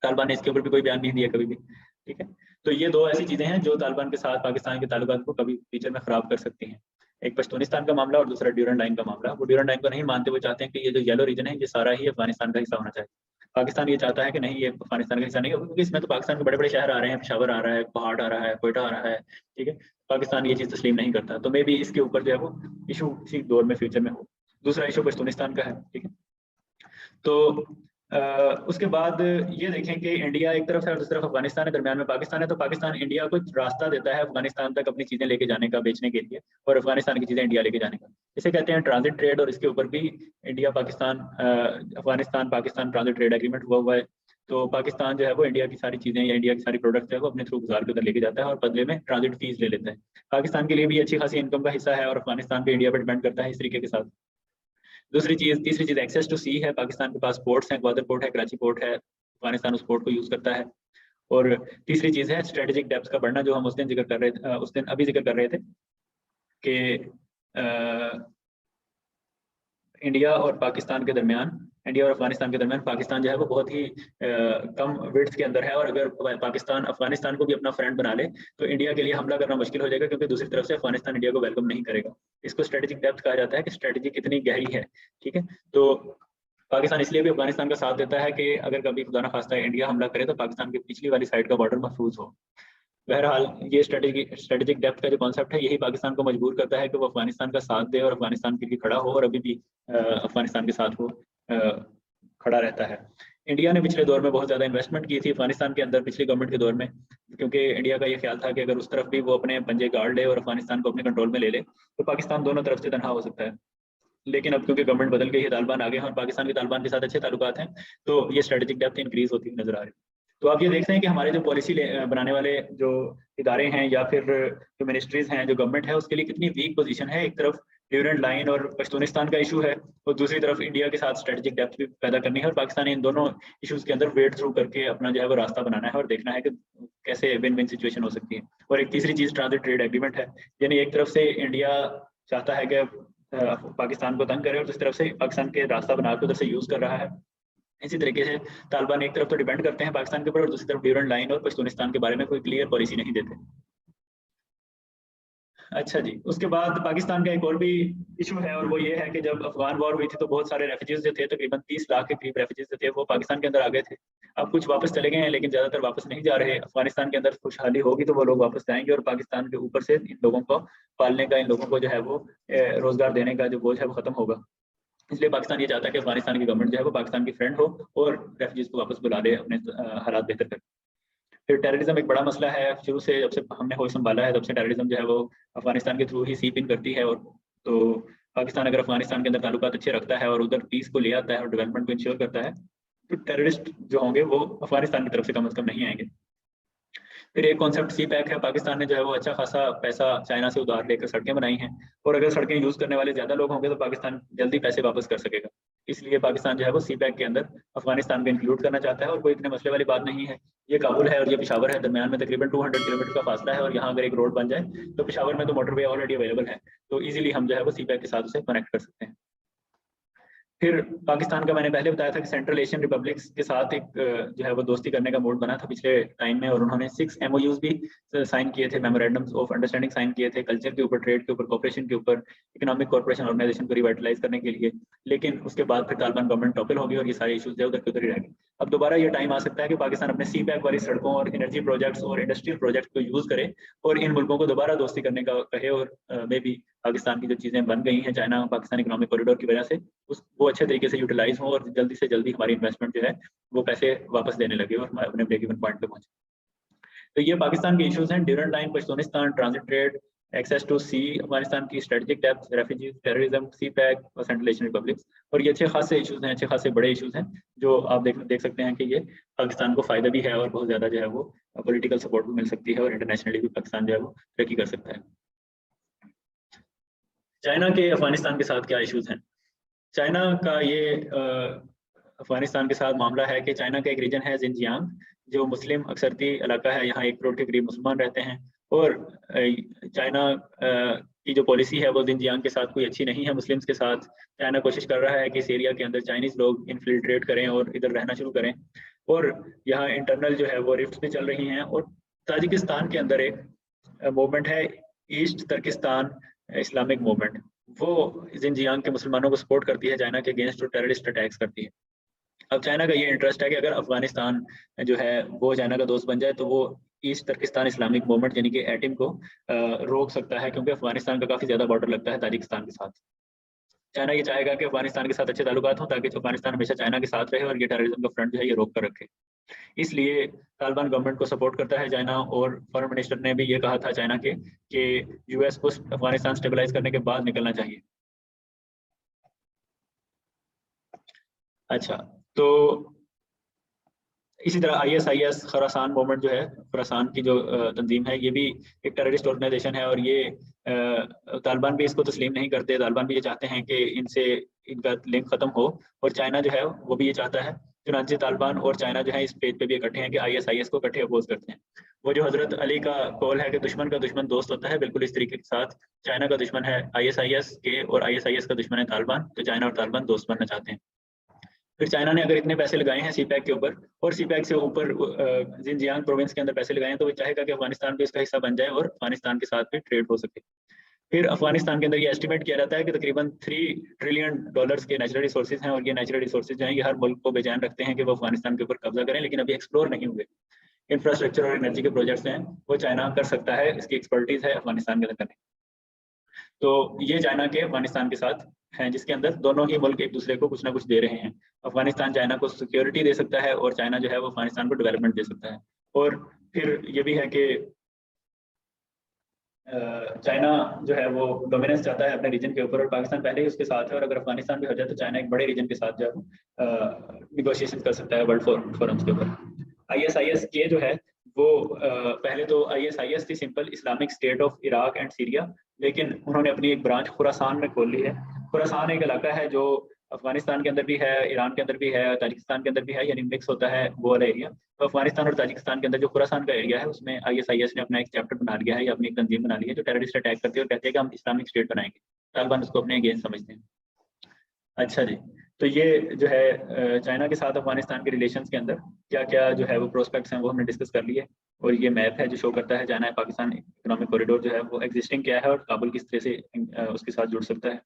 तालिबान ने इसके ऊपर भी कोई बयान नहीं दिया कभी भी। ठीक है, तो ये दो ऐसी चीजें हैं जो तालिबान के साथ पाकिस्तान के ताल्लुकात को कभी फ्यूचर में खराब कर सकती हैं। एक पश्तूनिस्तान का मामला और दूसरा ड्यूरेंट लाइन का मामला। वो ड्यूरेंट लाइन को नहीं मानते, वो चाहते हैं कि ये जो येलो रीजन है ये सारा ही अफगानिस्तान का हिस्सा होना चाहिए। पाकिस्तान ये चाहता है कि नहीं, ये अफगानिस्तान का हिस्सा नहीं है, क्योंकि इसमें तो पाकिस्तान के बड़े बड़े शहर आ रहे हैं, पेशावर आ रहा है, पहाड़ आ रहा है, कोयटा आ रहा है। ठीक है, पाकिस्तान ये चीज तस्लीम नहीं करता, तो मे भी इसके ऊपर जो है वो इशू इसी दौर में फ्यूचर में हो। दूसरा इशू पश्तूनिस्तान का है। ठीक है, तो उसके बाद ये देखें कि इंडिया एक तरफ है और दूसरी तरफ अफगानिस्तान है, दरमियान में पाकिस्तान है। तो पाकिस्तान इंडिया को रास्ता देता है अफगानिस्तान तक अपनी चीजें लेके जाने का, बेचने के लिए, और अफगानिस्तान की चीजें इंडिया लेके जाने का। इसे कहते हैं ट्रांजिट ट्रेड, और इसके ऊपर भी India Pakistan Afghanistan Pakistan transit trade agreement हुआ है। तो पाकिस्तान जो है वो इंडिया की सारी चीजें या इंडिया की सारी प्रोडक्ट है वो अपने थ्रू गुजार के उधर लेके जाता है और बदले में ट्रांजिट फीस ले लेता है। पाकिस्तान के लिए भी अच्छी खासी इनकम का हिस्सा है और अफगानिस्तान भी इंडिया पर डिपेंड करता है इस तरीके के साथ। तीसरी चीज एक्सेस टू सी है। पाकिस्तान के पास पोर्ट्स हैं, ग्वादर पोर्ट है, कराची पोर्ट है, अफगानिस्तान उस पोर्ट को यूज करता है। और तीसरी चीज है स्ट्रेटेजिक डेप्थ का बढ़ना, जो हम उस दिन जिक्र कर रहे थे, उस दिन अभी जिक्र कर रहे थे कि इंडिया और पाकिस्तान के दरमियान इंडिया और अफगानिस्तान के दरमियान पाकिस्तान जो है वो बहुत ही कम विड्थ के अंदर है, और अगर पाकिस्तान अफगानिस्तान को भी अपना फ्रेंड बना ले तो इंडिया के लिए हमला करना मुश्किल हो जाएगा, क्योंकि दूसरी तरफ से अफगानिस्तान इंडिया को वेलकम नहीं करेगा। इसको स्ट्रेटेजिक डेप्थ कहा जाता है कि स्ट्रेटेजी कितनी गहरी है। ठीक है, तो पाकिस्तान इसलिए भी अफगानिस्तान का साथ देता है कि अगर कभी खुदा ना खास्ता इंडिया हमला करे तो पाकिस्तान की पिछली वाली साइड का बॉर्डर महफूज हो। बहरहाल ये स्ट्रेटेजिक डेप्थ का जो कॉन्सेप्ट है यही पाकिस्तान को मजबूर करता है कि वो अफगानिस्तान का साथ दे और अफगानिस्तान के लिए खड़ा हो, और अभी भी अफगानिस्तान के साथ वो खड़ा रहता है। इंडिया ने पिछले दौर में बहुत ज़्यादा इन्वेस्टमेंट की थी अफगानिस्तान के अंदर पिछली गवर्नमेंट के दौर में, क्योंकि इंडिया का ये ख्याल था कि अगर उस तरफ भी वो अपने पंजे गाड़ ले और अफगानिस्तान को अपने कंट्रोल में ले ले तो पाकिस्तान दोनों तरफ से तनहा हो सकता है। लेकिन अब क्योंकि गवर्नमेंट बदल गई है, तालिबान आ गए हैं और पाकिस्तान के तालिबान के साथ अच्छे ताल्लुकात हैं, तो ये स्ट्रेटेजिक डेप्थ इंक्रीज होती नजर आ रही है। तो आप ये देखते हैं कि हमारे जो पॉलिसी बनाने वाले जो इदारे हैं या फिर जो मिनिस्ट्रीज हैं, जो गवर्नमेंट है, उसके लिए कितनी वीक पोजीशन है। एक तरफ ड्यूरेंट लाइन और पश्तूनिस्तान का इशू है, और दूसरी तरफ इंडिया के साथ स्ट्रेटेजिक डेप्थ भी पैदा करनी है, और पाकिस्तान इन दोनों इश्यूज के अंदर वेट थ्रू करके अपना जो है वो रास्ता बनाना है और देखना है कि कैसे विन विन सिचुएशन हो सकती है। और एक तीसरी चीज ट्रांजिट ट्रेड एग्रीमेंट है, यानी एक तरफ से इंडिया चाहता है कि पाकिस्तान को तंग करे और दूसरी तरफ से पाकिस्तान के रास्ता बनाकर उधर से यूज कर रहा है। इसी तरीके से तालिबान एक तरफ तो डिपेंड करते हैं पाकिस्तान के ऊपर और दूसरी तरफ ड्यूरेंट लाइन और पश्तूनिस्तान के बारे में कोई क्लियर पॉलिसी नहीं देते। अच्छा जी, उसके बाद पाकिस्तान का एक और भी इशू है, और वो ये है कि जब अफगान वॉर हुई थी तो बहुत सारे रेफ्यूजीज जो थे, तकरीबन 30 लाख के करीब रेफ्यूजीज जो थे वो पाकिस्तान के अंदर आ गए थे। अब कुछ वापस चले गए हैं, लेकिन ज्यादातर वापस नहीं जा रहे। अफगानिस्तान के अंदर खुशहाली होगी तो वो लोग वापस जाएंगे, और पाकिस्तान के ऊपर से इन लोगों को पालने का, इन लोगों को जो है वो रोजगार देने का जो बोझ है वो खत्म होगा। इसलिए पाकिस्तान ये चाहता है कि अफगानिस्तान की गवर्नमेंट जो है वो पाकिस्तान की फ्रेंड हो और रेफ्यूजीज को वापस बुला ले, अपने हालात बेहतर कर। फिर टेररिज्म एक बड़ा मसला है, शुरू से जब से हमने होश संभाला है तब से टेररिज्म जो है वो अफगानिस्तान के थ्रू ही सीप इन करती है। और तो पाकिस्तान अगर अफगानिस्तान के अंदर ताल्लुकात अच्छे रखता है और उधर पीस को ले आता है और डेवलपमेंट को इंश्योर करता है, तो टेररिस्ट जो होंगे वो अफगानिस्तान की तरफ से कम नहीं आएंगे। फिर एक कॉन्सेप्ट सी पैक है, पाकिस्तान ने जो है वो अच्छा खासा पैसा चाइना से उधार लेकर सड़कें बनाई हैं, और अगर सड़कें यूज करने वाले ज्यादा लोग होंगे तो पाकिस्तान जल्दी पैसे वापस कर सकेगा। इसलिए पाकिस्तान जो है वो सी पैक के अंदर अफगानिस्तान को इंक्लूड करना चाहता है, और कोई इतने मसले वाली बात नहीं है। ये काबुल है और ये पेशावर है, दरमियान में तकरीबन 200 किलोमीटर का फासला है, और यहाँ अगर एक रोड बन जाए तो पेशावर में तो मोटरवे ऑलरेडी अवेलेबल है, तो इजीली हम जो है वो सी पैक के साथ उसे कनेक्ट कर सकते हैं। फिर पाकिस्तान का मैंने पहले बताया था कि सेंट्रल एशियन रिपब्लिक्स के साथ एक जो है वो दोस्ती करने का मूड बना था पिछले टाइम में, और उन्होंने 6 MOUs भी साइन किए थे, मेमोरेंडम्स ऑफ अंडरस्टैंडिंग साइन किए थे, कल्चर के ऊपर, ट्रेड के ऊपर, कॉपरेशन के ऊपर, इकोनॉमिक कॉर्पोरेशन ऑर्गेनाइजेशन को रिवाइटलाइज करने के लिए। लेकिन उसके बाद फिर तालिबान गवर्नमेंट टॉपल होगी और ये सारे इशूज जो उधर के उधर ही रह गए। अब दोबारा ये टाइम आ सकता है कि पाकिस्तान अपने सी पैक वाली सड़कों और एनर्जी प्रोजेक्ट्स और इंडस्ट्रियल प्रोजेक्ट को यूज करे और इन मुल्कों को दोबारा दोस्ती करने का कहे, और मे भी पाकिस्तान की जो चीजें बन गई हैं चाइना पाकिस्तान इकोनॉमिक कॉरिडोर की वजह से वो अच्छे तरीके से यूटिलाइज हो और जल्दी से जल्दी हमारी इन्वेस्टमेंट जो है वो पैसे वापस देने लगे और हमारे अपने ब्रेक इवन पॉइंट पे पहुंचे। तो ये पाकिस्तान के इश्यूज हैं, Durand Line, Pashtunistan, transit trade, access to sea, Afghanistan की strategic depth, refugees, terrorism, CPEC और सेंट्रल एशियन रिपब्लिक्स। और ये अच्छे खासे इश्यूज हैं, अच्छे खासे बड़े इश्यूज हैं जो आप देख सकते हैं कि ये पाकिस्तान को फायदा भी है और बहुत ज्यादा जो है वो पॉलिटिकल सपोर्ट भी मिल सकती है और इंटरनेशनली भी पाकिस्तान जो है वो तरक्की कर सकता है। चाइना के अफगानिस्तान के साथ क्या इश्यूज हैं? चाइना का ये अफगानिस्तान के साथ मामला है कि चाइना का एक रीजन है जिनजियांग, जो मुस्लिम अक्सरती इलाका है, यहाँ 1 करोड़ के करीब मुसलमान रहते हैं, और चाइना की जो पॉलिसी है वो जिनजियांग के साथ कोई अच्छी नहीं है मुस्लिम्स के साथ। चाइना कोशिश कर रहा है कि इस एरिया के अंदर चाइनीज लोग इन्फिल्ट्रेट करें और इधर रहना शुरू करें, और यहाँ इंटरनल जो है वो रिफ्ट भी चल रही हैं। और ताजिकिस्तान के अंदर एक मूवमेंट है ईस्ट तुर्किस्तान इस्लामिक मूवमेंट, वो जिनजियांग के मुसलमानों को सपोर्ट करती है चाइना के अगेंस्ट और टेररिस्ट अटैक्स करती है। अब चाइना का ये इंटरेस्ट है कि अगर अफगानिस्तान जो है वो चाइना का दोस्त बन जाए तो वो ईस्ट तुर्किस्तान इस्लामिक मूवमेंट यानी कि एटिम को रोक सकता है, क्योंकि अफगानिस्तान का काफी ज्यादा बॉर्डर लगता है ताजिकिस्तान के साथ। चाइना ये चाहेगा कि अफगानिस्तान के साथ अच्छे ताल्लुकात हों ताकि अफगानिस्तान हमेशा चाइना के साथ रहे और ये टेररिज्म का फ्रंट जो है ये रोक कर रखे। इसलिए तालिबान गवर्नमेंट को सपोर्ट करता है चाइना, और फॉरेन मिनिस्टर ने भी ये कहा था चाइना के कि यूएस को अफगानिस्तान स्टेबलाइज करने के बाद निकलना चाहिए। अच्छा, तो इसी तरह ISIS खरासान मूवमेंट जो है, खरासान की जो तंजीम है, ये भी एक टेररिस्ट ऑर्गेनाइजेशन है, और ये तालिबान भी इसको तस्लीम नहीं करते। तालिबान भी ये चाहते हैं कि इनसे इनका लिंक खत्म हो, और चाइना जो है वो भी ये चाहता है। चुनांचे तालिबान और चाइना जो है इस पेज पे भी इकट्ठे हैं कि ISIS को इकट्ठे अपोज करते हैं। वो जो हजरत अली का कौल है कि दुश्मन का दुश्मन दोस्त होता है, बिल्कुल इस तरीके के साथ चाइना का दुश्मन है ISIS के और ISIS का दुश्मन है तालिबान, तो चाइना और तालिबान दोस्त बनना चाहते हैं। फिर चाइना ने अगर इतने पैसे लगाए हैं सीपैक के ऊपर और सीपैक से ऊपर जिनजियांग प्रोविंस के अंदर पैसे लगाए हैं, तो वो चाहेगा कि अफगानिस्तान भी इसका हिस्सा बन जाए और अफगानिस्तान के साथ भी ट्रेड हो सके। फिर अफगानिस्तान के अंदर ये एस्टिमेट किया जाता है कि तकरीबन $3 ट्रिलियन के नेचुरल रिसोर्सेज हैं, और ये नेचुरल रिसोर्सेज जो हैं ये हर मुल्क को बेचैन रखते हैं कि वो अफगानिस्तान के ऊपर कब्जा करें, लेकिन अभी एक्सप्लोर नहीं हुए। इंफ्रास्ट्रक्चर और एनर्जी के प्रोजेक्ट्स हैं वो चाइना कर सकता है, इसकी एक्सपर्टीज है अफगानिस्तान के अंदर करने। तो ये चाइना के अफगानिस्तान के साथ हैं, जिसके अंदर दोनों ही मुल्क एक दूसरे को कुछ ना कुछ दे रहे हैं। अफगानिस्तान चाइना को सिक्योरिटी दे सकता है और चाइना जो है वो अफगानिस्तान को डेवलपमेंट दे सकता है। और फिर ये भी है कि चाइना जो है वो डोमिनेंस चाहता है अपने रीजन के ऊपर, और पाकिस्तान पहले ही उसके साथ है, और अगर अफगानिस्तान भी हो जाए तो चाइना एक बड़े रीजन के साथ जो है निगोशिएशन कर सकता है वर्ल्ड फोरम्स के ऊपर। ISIS के जो है वो पहले तो ISIS थी simple Islamic state of Iraq and Syria, लेकिन उन्होंने अपनी एक ब्रांच खुरासान में खोल ली है। खुरासान एक इलाका है जो अफगानिस्तान के अंदर भी है, ईरान के अंदर भी है, ताजिकिस्तान के अंदर भी है, यानी मिक्स होता है वो वाला एरिया। तो अफगानिस्तान और ताजिकिस्तान के अंदर जो खुरासान का एरिया है उसमें ISIS ने अपना एक चैप्टर बना लिया है या अपनी एक तंजीम बना ली है जो टेररिस्ट अटैक करती है और कहते हैं कि हम इस्लामिक स्टेट बनाएंगे। तालिबान उसको अपने अगेंस्ट समझते हैं। अच्छा जी, तो ये जो है चाइना के साथ अफगानिस्तान के रिलेशंस के अंदर क्या क्या जो है वो प्रोस्पेक्ट्स हैं वो हमने डिस्कस कर लिए, और ये मैप है जो शो करता है चाइना पाकिस्तान इकोनॉमिक कॉरिडोर जो है वो एग्जिस्टिंग क्या है और काबुल किस तरह से उसके साथ जुड़ सकता है।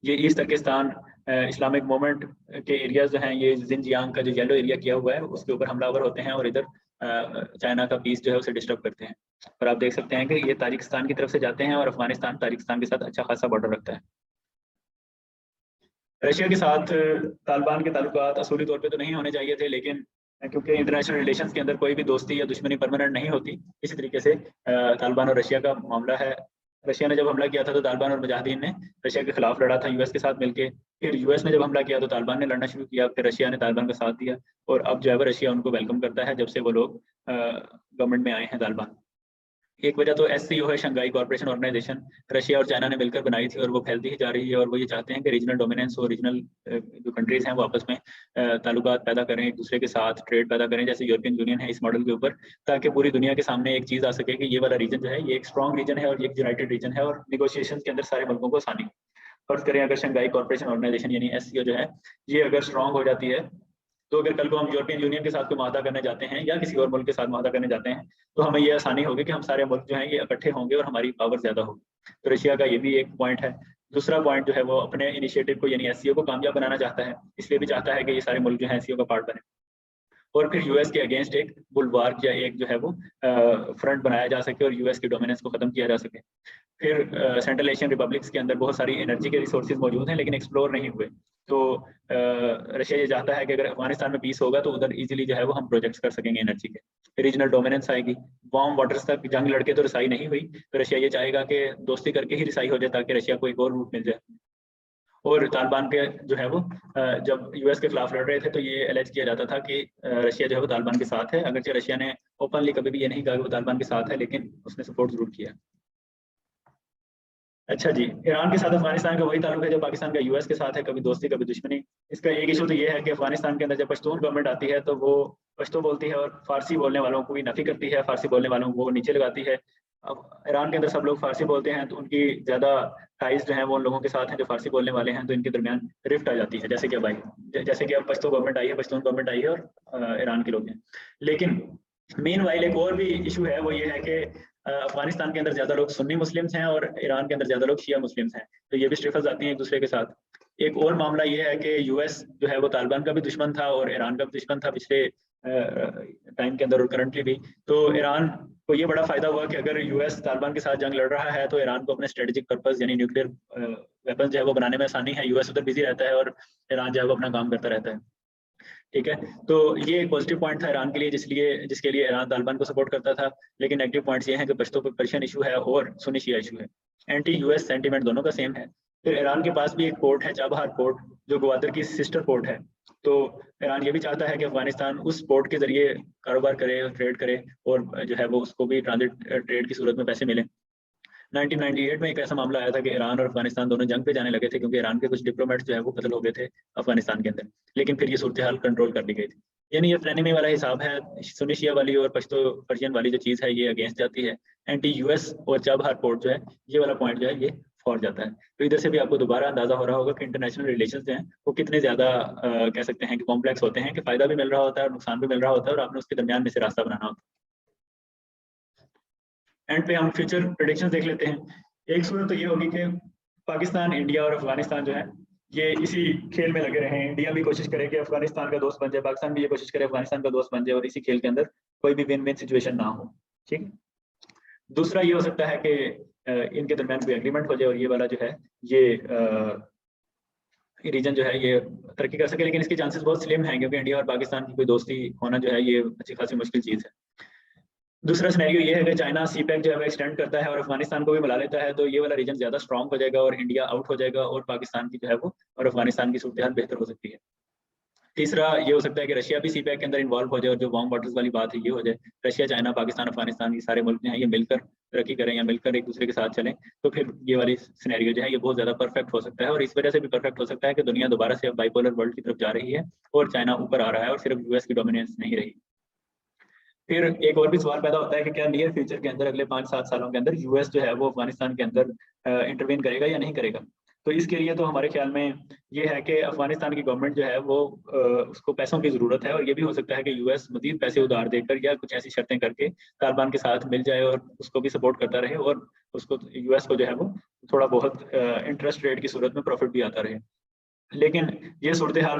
ये ईस्ट पाकिस्तान इस्लामिक मूवमेंट के एरियाज जो हैं, ये जिनजियांग का जो येलो एरिया किया हुआ है उसके ऊपर हमलावर होते हैं और इधर चाइना का पीस जो है उसे डिस्टर्ब करते हैं। और आप देख सकते हैं कि ये ताजिकिस्तान की तरफ से जाते हैं और अफगानिस्तान ताजिकिस्तान के साथ अच्छा खासा बॉर्डर रखता है। रशिया के साथ तालिबान के ताल्लुकात असूली तौर पे तो नहीं होने चाहिए थे, लेकिन क्योंकि इंटरनेशनल रिलेशंस के अंदर कोई भी दोस्ती या दुश्मनी परमानेंट नहीं होती, इसी तरीके से तालिबान और रशिया का मामला है। रशिया ने जब हमला किया था तो तालिबान और मुजाहिदीन ने रशिया के खिलाफ लड़ा था यूएस के साथ मिलके। फिर यूएस ने जब हमला किया तो तालिबान ने लड़ना शुरू किया, फिर रशिया ने तालिबान का साथ दिया, और अब जो है रशिया उनको वेलकम करता है जब से वो लोग गवर्नमेंट में आए हैं तालिबान। एक वजह तो SCO है, शंघाई कॉर्पोरेशन ऑर्गेनाइजेशन, रशिया और चाइना ने मिलकर बनाई थी और वो फैलती ही जा रही है, और वो ये चाहते हैं कि रीजनल डोमिनेंस और रीजनल जो कंट्रीज हैं वो आपस में ताल्लुकात पैदा करें, एक दूसरे के साथ ट्रेड पैदा करें, जैसे यूरोपियन यूनियन है इस मॉडल के ऊपर, ताकि पूरी दुनिया के सामने एक चीज़ आ सके कि ये वाला रीजन जो है ये एक स्ट्रॉन्ग रीजन है और ये एक यूनाइटेड रीजन है, और निगोशिएशन के अंदर सारे मुल्कों को आसानी। फर्ज करें अगर शंघाई कॉर्पोरेशन ऑर्गेनाइजेशन यानी SCO जो है ये अगर स्ट्रॉन्ग हो जाती है, तो अगर कल को हम यूरोपियन यूनियन के साथ कोई माहदा करने जाते हैं या किसी और मुल्क के साथ माहदा करने जाते हैं, तो हमें ये आसानी होगी कि हम सारे मुल्क जो हैं ये इकट्ठे होंगे और हमारी पावर ज्यादा होगी। तो रशिया का ये भी एक पॉइंट है। दूसरा पॉइंट जो है वो अपने इनिशिएटिव को यानी SCO को कामयाब बनाना चाहता है, इसलिए भी चाहता है कि ये सारे मुल्क जो हैं SCO का पार्ट बने, और फिर यूएस के अगेंस्ट एक बुलवार्क या एक जो है वो फ्रंट बनाया जा सके और यूएस के डोमिनेंस को खत्म किया जा सके। फिर सेंट्रल एशियन रिपब्लिक्स के अंदर बहुत सारी एनर्जी के रिसोर्सेज मौजूद हैं लेकिन एक्सप्लोर नहीं हुए, तो रशिया ये चाहता है कि अगर अफगानिस्तान में पीस होगा तो उधर इजीली जो है वो हम प्रोजेक्ट्स कर सकेंगे एनर्जी के। रीजनल डोमिनेंस आएगी, वार्म वाटर्स तक जंग लड़के तो रिसाई नहीं हुई, तो रशिया ये चाहेगा कि दोस्ती करके ही रिसाई हो जाए ताकि रशिया को एक और रूट मिल जाए। और तालिबान के जो है वो जब यूएस के खिलाफ लड़ रहे थे तो ये एलेज किया जाता था कि रशिया जो है वो तालिबान के साथ है, अगरचे रशिया ने ओपनली कभी भी ये नहीं कहा कि वो तालिबान के साथ है, लेकिन उसने सपोर्ट जरूर किया। अच्छा जी, ईरान के साथ अफगानिस्तान का वही ताल्लुक है जो पाकिस्तान का यूएस के साथ है, कभी दोस्ती कभी दुश्मनी। इसका एक इशू तो ये है कि अफगानिस्तान के अंदर जब पश्तून गवर्नमेंट आती है तो वो पश्तो बोलती है और फारसी बोलने वालों को भी नफी करती है, फारसी बोलने वालों को नीचे लगाती है। अब ईरान के अंदर सब लोग फारसी बोलते हैं तो उनकी ज्यादा टाइज जो है वो उन लोगों के साथ हैं जो फारसी बोलने वाले हैं, तो इनके दरमियान रिफ्ट आ जाती है। जैसे कि अब पश्तो गवर्नमेंट आई है, पश्तून गवर्नमेंट आई है और ईरान के लोग हैं। लेकिन मीनवाइल एक और भी इशू है, वो ये है कि अफगानिस्तान के अंदर ज्यादा लोग सुन्नी मुस्लिम्स हैं और ईरान के अंदर ज्यादा लोग शिया मुस्लिम्स हैं, तो ये भी स्ट्रिफल्स आती हैं एक दूसरे के साथ। एक और मामला ये है कि यूएस जो है वो तालिबान का भी दुश्मन था और ईरान का भी दुश्मन था पिछले टाइम के अंदर और करंटली भी। तो ईरान को ये बड़ा फायदा हुआ कि अगर यूएस तालिबान के साथ जंग लड़ रहा है तो ईरान को अपने स्ट्रेटेजिक पर्पस यानी न्यूक्लियर वेपन जो है वो बनाने में आसानी है। यूएस उधर बिजी रहता है और ईरान जो है वो अपना काम करता रहता है। ठीक है, तो ये एक पॉजिटिव पॉइंट था ईरान के लिए, जिसके लिए ईरान तालिबान को सपोर्ट करता था। लेकिन नेगेटिव पॉइंट्स ये हैं कि पश्तो पर्शियन इशू है और सुन्नी शिया इशू है, एंटी यूएस सेंटीमेंट दोनों का सेम है। फिर ईरान के पास भी एक पोर्ट है चाबहार पोर्ट, जो ग्वादर की सिस्टर पोर्ट है। तो ईरान ये भी चाहता है कि अफगानिस्तान उस पोर्ट के जरिए कारोबार करे और ट्रेड करे और जो है वो उसको भी ट्रांजिट ट्रेड की सूरत में पैसे मिले। 1998 में एक ऐसा मामला आया था कि ईरान और अफगानिस्तान दोनों जंग पे जाने लगे थे क्योंकि ईरान के कुछ डिप्लोमेट्स जो है वो कत्ल हो गए थे अफगानिस्तान के अंदर, लेकिन फिर ये सूरत हाल कंट्रोल कर ली गई थी। यानी ये फ्रेनेमी वाला हिसाब है, सुन्नी शिया वाली और पश्तो पर्शियन वाली जो चीज़ है ये अगेंस्ट जाती है। एंटी यूएस और चाबहार पोर्ट जो है ये वाला पॉइंट जो है ये फॉर जाता है। तो इधर से भी आपको दोबारा अंदाजा हो रहा होगा कि इंटरनेशनल रिलेशंस जो हैं वो कितने ज़्यादा कह सकते हैं कि कॉम्प्लेक्स होते हैं, कि फ़ायदा भी मिल रहा होता है और नुकसान भी मिल रहा होता है, और आपने उसके दरमियान में से रास्ता बनाना होता है। एंड पे हम फ्यूचर प्रेडिक्शंस देख लेते हैं। एक सूरत तो ये होगी कि पाकिस्तान, इंडिया और अफगानिस्तान जो है ये इसी खेल में लगे रहे। इंडिया भी कोशिश करे कि अफगानिस्तान का दोस्त बन जाए, पाकिस्तान भी ये कोशिश करे अफगानिस्तान का दोस्त बन जाए, और इसी खेल के अंदर कोई भी विन विन सिचुएशन ना हो। ठीक है। दूसरा ये हो सकता है कि इनके दरमियान कोई एग्रीमेंट हो जाए और ये वाला जो है ये रीजन जो है ये तरक्की कर सके, लेकिन इसके चांसेस बहुत स्लिम हैं, क्योंकि इंडिया और पाकिस्तान की कोई दोस्ती होना जो है ये अच्छी खासी मुश्किल चीज़ है। दूसरा सिनेरियो ये है कि चाइना सीपैक जो है एक्सटेंड करता है और अफगानिस्तान को भी मिला लेता है, तो ये वाला रीजन ज्यादा स्ट्रॉन्ग हो जाएगा और इंडिया आउट हो जाएगा, और पाकिस्तान की जो है वो और अफगानिस्तान की सूरत हाल बेहतर हो सकती है। तीसरा ये हो सकता है कि रशिया भी सीपैक के अंदर इन्वॉल्व हो जाए, और जो वार्म वाटर्स वाली बात है ये हो जाए, रशिया, चाइना, पाकिस्तान, अफगानिस्तान, ये सारे मुल्क जो हैं ये मिलकर तरक्की करें या मिलकर एक दूसरे के साथ चलें, तो फिर ये वाली सिनेरियो जो है ये बहुत ज्यादा परफेक्ट हो सकता है। और इस वजह से भी परफेक्ट हो सकता है कि दुनिया दोबारा से अब बाइपोलर वर्ल्ड की तरफ जा रही है और चाइना ऊपर आ रहा है और सिर्फ यूएस की डोमिनेंस नहीं रही। फिर एक और भी सवाल पैदा होता है कि क्या नियर फ्यूचर के अंदर अगले 5-7 सालों के अंदर यूएस जो है वो अफगानिस्तान के अंदर इंटरवीन करेगा या नहीं करेगा। तो इसके लिए तो हमारे ख्याल में ये है कि अफगानिस्तान की गवर्नमेंट जो है वो उसको पैसों की ज़रूरत है, और ये भी हो सकता है कि यूएस मजीद पैसे उधार देकर या कुछ ऐसी शर्तें करके तालिबान के साथ मिल जाए और उसको भी सपोर्ट करता रहे, और उसको यूएस को जो है वो थोड़ा बहुत इंटरेस्ट रेट की सूरत में प्रॉफिट भी आता रहे। लेकिन ये सूरत हाल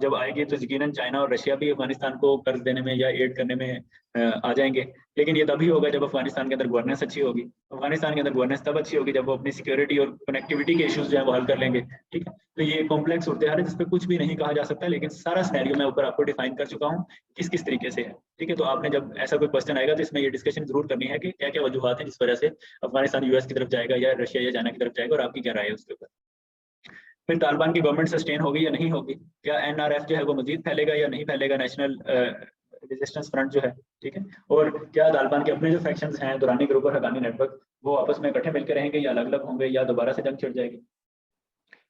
जब आएगी तो यकीनन चाइना और रशिया भी अफगानिस्तान को कर्ज देने में या एड करने में आ जाएंगे, लेकिन ये तभी होगा जब अफगानिस्तान के अंदर गवर्नेंस अच्छी होगी। अफगानिस्तान के अंदर गवर्नेंस तब अच्छी होगी जब वो अपनी सिक्योरिटी और कनेक्टिविटी के इश्यूज जो है वो हल कर लेंगे। ठीक है। तो ये कॉम्प्लेक्स सूरत हाल है जिसपे कुछ भी नहीं कहा जा सकता, लेकिन सारा सिनेरियो मैं ऊपर आपको डिफाइन कर चुका हूँ किस किस तरीके से है। ठीक है। तो आपने जब ऐसा कोई क्वेश्चन आएगा तो इसमें ये डिस्कशन जरूर करनी है कि क्या क्या वजूहत हैं जिस वजह से अफगानिस्तान यूएस की तरफ जाएगा या रशिया या चाइना की तरफ जाएगा, और आपकी क्या राय है उसके ऊपर। फिर तालिबान की गवर्नमेंट सस्टेन होगी या नहीं होगी, क्या एनआरएफ जो है वो मजीद फैलेगा या नहीं फैलेगा, नेशनल रेजिस्टेंस फ्रंट जो है। ठीक है। और क्या तालिबान के अपने जो फैक्शंस हैं, दुरानी ग्रुप और हकानी नेटवर्क, वो आपस में इकट्ठे मिलकर रहेंगे या अलग अलग होंगे या दोबारा से जंग छिड़ जाएगी।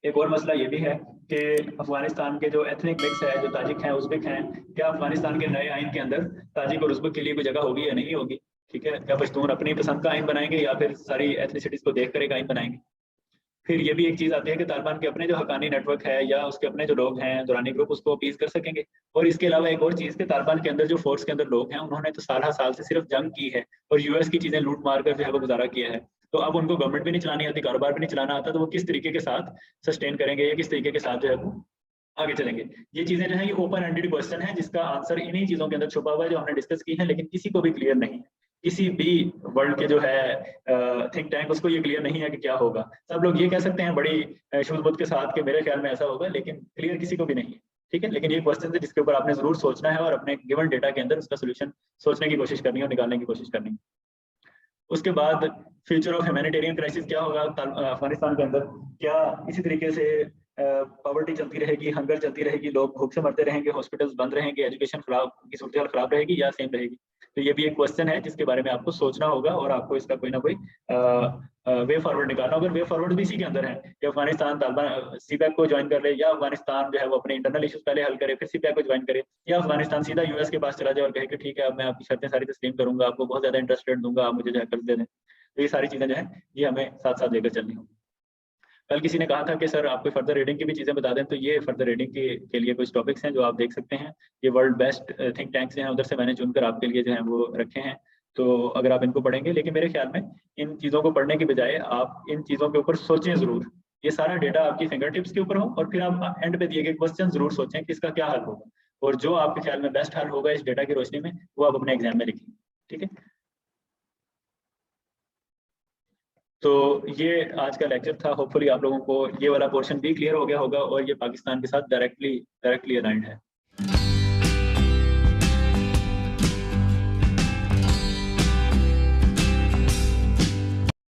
एक और मसला ये भी है कि अफगानिस्तान के जो एथनिक मिक्स है, जो ताजिक हैं, उज़्बेक हैं, क्या अफगानिस्तान के नए आइन के अंदर ताजिक और उज़्बेक के लिए कोई जगह होगी या नहीं होगी। ठीक है। क्या पश्तून अपनी पसंद का आइन बनाएंगे या फिर सारी एथनिसिटीज को देख कर एक आइन बनाएंगे। फिर ये भी एक चीज आती है कि तालिबान के अपने जो हकानी नेटवर्क है या उसके अपने जो लोग हैं दुरानी ग्रुप, उसको अपीज कर सकेंगे। और इसके अलावा एक और चीज कि तालिबान के अंदर जो फोर्स के अंदर लोग हैं उन्होंने तो साल साल से सिर्फ जंग की है और यूएस की चीजें लूट मार कर जो है वो गुजारा किया है। तो अब उनको गवर्नमेंट भी नहीं चलानी आती, कारोबार भी नहीं चलाना आता, तो वो किस तरीके के साथ सस्टेन करेंगे या किस तरीके के साथ जो है वो आगे चलेंगे। ये चीजें जो है ये ओपन एंडेड क्वेश्चन है जिसका आंसर इन्हीं चीजों के अंदर छुपा हुआ है जो हमने डिस्कस की है, लेकिन किसी को भी क्लियर नहीं है। किसी भी वर्ल्ड के जो है थिंक टैंक उसको ये क्लियर नहीं है कि क्या होगा। सब लोग ये कह सकते हैं बड़ी शुद्ध के साथ कि मेरे ख्याल में ऐसा होगा, लेकिन क्लियर किसी को भी नहीं है। ठीक है। लेकिन ये क्वेश्चन है जिसके ऊपर आपने जरूर सोचना है और अपने गिवन डेटा के अंदर उसका सोल्यूशन सोचने की कोशिश करनी है और निकालने की कोशिश करनी है। उसके बाद फ्यूचर ऑफ ह्यूमैनिटेरियन क्राइसिस क्या होगा अफगानिस्तान के अंदर। क्या इसी तरीके से पॉवर्टी चलती रहेगी, हंगर चलती रहेगी, लोग भूख से मरते रहेंगे, हॉस्पिटल्स बंद रहेंगे, एजुकेशन खराब की सूरत हाल खराब रहेगी या सेम रहेगी। तो ये भी एक क्वेश्चन है जिसके बारे में आपको सोचना होगा और आपको इसका कोई ना कोई वे फॉरवर्ड निकालना होगा। वे फॉरवर्ड भी इसी के अंदर है कि अफगानिस्तान तालिबान सीपैक को ज्वाइन कर ले, या अफगानिस्तान जो है वो अपने इंटरनल इश्यूज पहले हल करे फिर सीपैक को ज्वाइन करे, या अफगानिस्तान सीधा यूएस के पास चला जाए और कहे कि ठीक है अब मैं आपकी शर्तें सारी तस्लीम करूंगा, आपको बहुत ज्यादा इंटरेस्ट रेट दूंगा, आप मुझे जो है कर्ज दे दें। तो ये सारी चीजें जो है ये हमें साथ साथ लेकर चलनी होगी। कल किसी ने कहा था कि सर आप कोई फर्दर रीडिंग की भी चीज़ें बता दें, तो ये फर्दर रीडिंग के लिए कुछ टॉपिक्स हैं जो आप देख सकते हैं। ये वर्ल्ड बेस्ट थिंक टैंक्स हैं, उधर से मैंने चुनकर आपके लिए जो है वो रखे हैं। तो अगर आप इनको पढ़ेंगे, लेकिन मेरे ख्याल में इन चीज़ों को पढ़ने के बजाय आप इन चीज़ों के ऊपर सोचें ज़रूर। ये सारा डेटा आपकी फिंगर टिप्स के ऊपर हो और फिर आप एंड पे दिए गए क्वेश्चन जरूर सोचें कि इसका क्या हल होगा, और जो आपके ख्याल में बेस्ट हल होगा इस डेटा की रोशनी में वो आप अपने एग्जाम में लिखें। ठीक है। तो ये आज का लेक्चर था। होपफुली आप लोगों को ये वाला पोर्शन भी क्लियर हो गया होगा और ये पाकिस्तान के साथ डायरेक्टली अलाइंड है।